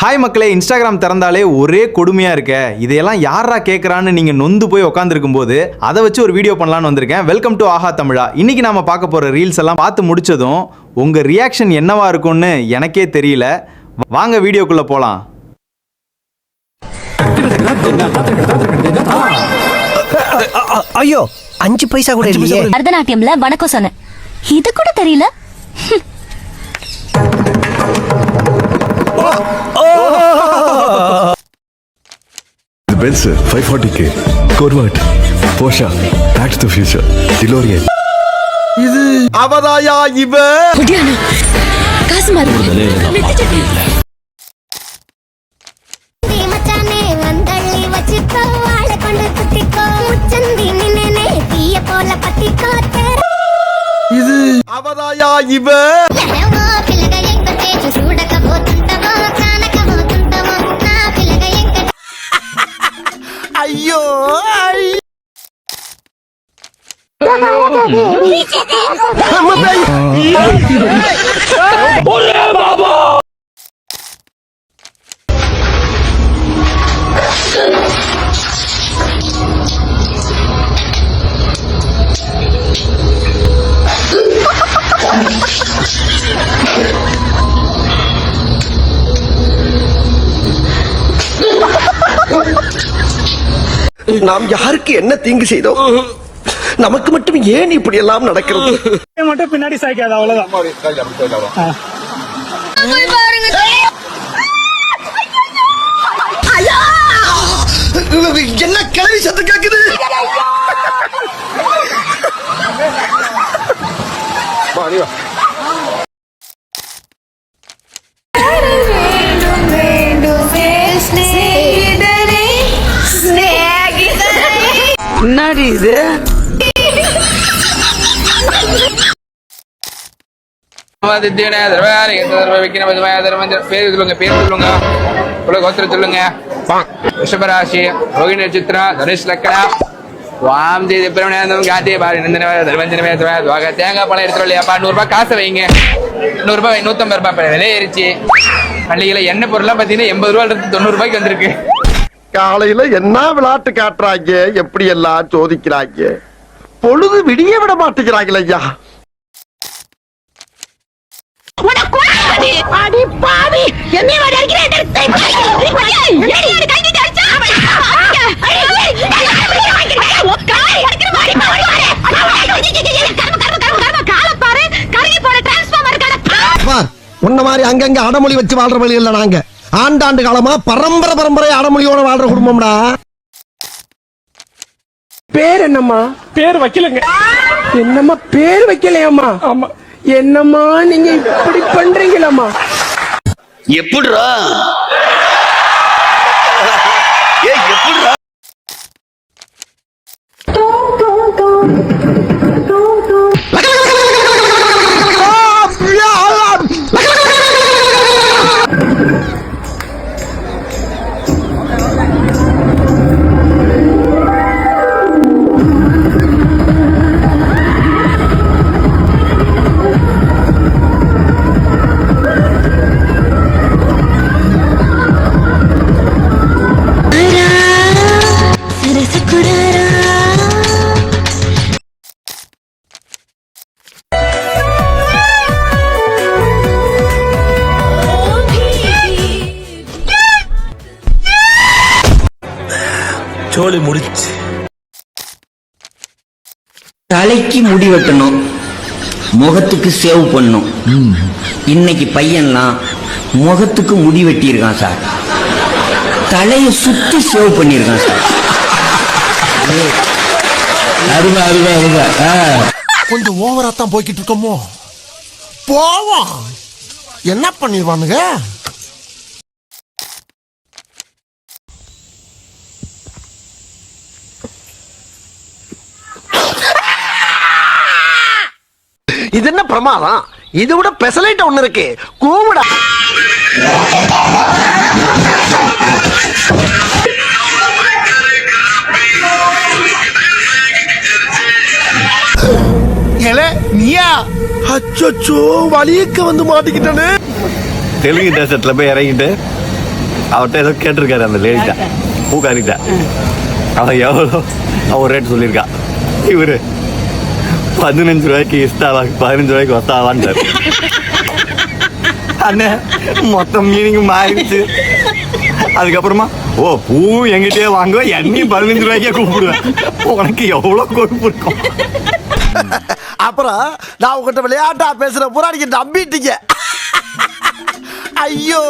Hi மக்களே, Instagram திறந்தாலே ஒரே கொடுமையாக இருக்க. இதையெல்லாம் யாரா கேட்குறான்னு நீங்கள் நொந்து போய் உட்காந்துருக்கும் போது அதை வச்சு ஒரு வீடியோ பண்ணலான்னு வந்திருக்கேன். வெல்கம் டு ஆஹா தமிழா. இன்னைக்கு நாம பார்க்க போகிற ரீல்ஸ் எல்லாம் பார்த்து முடிச்சதும் உங்கள் ரியாக்ஷன் என்னவா இருக்கும்னு எனக்கே தெரியல. வாங்க வீடியோக்குள்ளே போகலாம். ஐயோ 5 பைசா கூட இல்லையே. பரதநாட்டியம்ல வணக்கம் சொன்னேன், இது கூட தெரியல. Benz 540K, Corvette, Porsche, Back to the Future, DeLorean. இது அவதாயா இவ காசு மாறு. இது அவதாயா இவ. ஐயோ நாம் யாருக்கு என்ன தீங்கு செய்தோம்? நமக்கு மட்டும் ஏன் இப்படி எல்லாம் நடக்கிறது? மட்டும் பின்னாடி சாய்க்காது, அவ்வளவுதான். என்ன கிளவி சத்தம் கேக்குது? என்னடி இது? ரிஷபராசி, ரோகிணி நட்சத்திரம், தனுஷ் லக்னம், வாம் தேதி பிரமணம் காத்தி பாரி தேங்காய் பழம் எடுத்துரும் இல்லையாப்பா? 100 ரூபாய் காசை வைங்க. 100 ரூபாய் 150 ரூபாய் விலை ஏறிச்சு. பள்ளிகளை எண்ணெய் பொருள்லாம் பாத்தீங்கன்னா 80 ரூபாய் இருந்து 90 ரூபாய்க்கு வந்திருக்கு. காலையில என்ன விளையாட்டு காட்டுறாங்க, எப்படி எல்லாம் சோதிக்கிறாங்க. பொழுது விடிய விட மாட்டேங்கிறாங்களே ஐயா. உன்ன மாதிரி அங்கங்க அடமொழி வச்சு வாழ்ற வழி இல்ல. நாங்க ஆண்டாண்டு காலமா பரம்பரை அடமொழியோட வாழ்ற குடும்பம்டா. பேர் என்னம்மா? பேர் வைக்கலங்க. என்னம்மா பேர் வைக்கலையாம்மா? ஆமா. என்னம்மா நீங்க இப்படி பண்றீங்களம்மா? எப்படிடா எப்படிடா? சோலி முடிச்சு. தலைக்கு முடி வெட்டணும், முகத்துக்கு சேவ் பண்ணணும். இன்னைக்கு பையன்லாம் முகத்துக்கு முடி வெட்டியிருக்கான் சார், தலையை சுத்தி சேவ் பண்ணிருக்கான் சார். கொஞ்சம் ஓவரா தான் போய்கிட்டு இருக்கோமோ. போவோம், என்ன பண்ணிடுவானுங்க? இது என்ன பிரமாதம்? இது விட பெசலைட் ஒண்ணு இருக்கு, கூவிடா. நீயா? அச்சோ, வலியக்க வந்து மாட்டிக்கிட்டானே. தெலுங்கு தேசத்துல போய் இறங்கிட்டு அவர்கிட்ட ஏதோ கேட்டிருக்காரு அந்த லேடிட்ட பூக்காரிட்ட. அவன் எவ்வளோ அவன் ரேட் சொல்லியிருக்கா. இவரு 15 ரூபாய்க்கு இஸ்தாவா 15 ரூபாய்க்கு வஸ்தாவான்ட்டார். அண்ணே மொத்தம் மீனிங் மாறிடுச்சு. அதுக்கப்புறமா ஓ பூவும் எங்கிட்டே வாங்குவேன், என்னையும் 15 ரூபாய்க்கே கூப்பிடுவேன். உனக்கு எவ்வளோ கொழுப்பு இருக்கும். அப்புறம் நான் உங்ககிட்ட விளையாட்டா பேசுற பூரா நீங்க நம்பிட்டீங்க. ஐயோ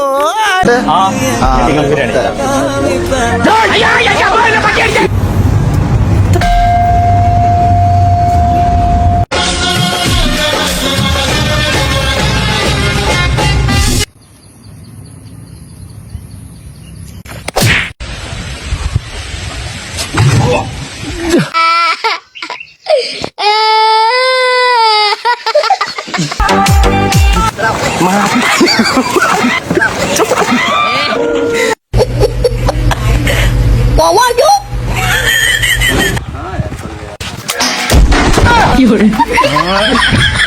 有人。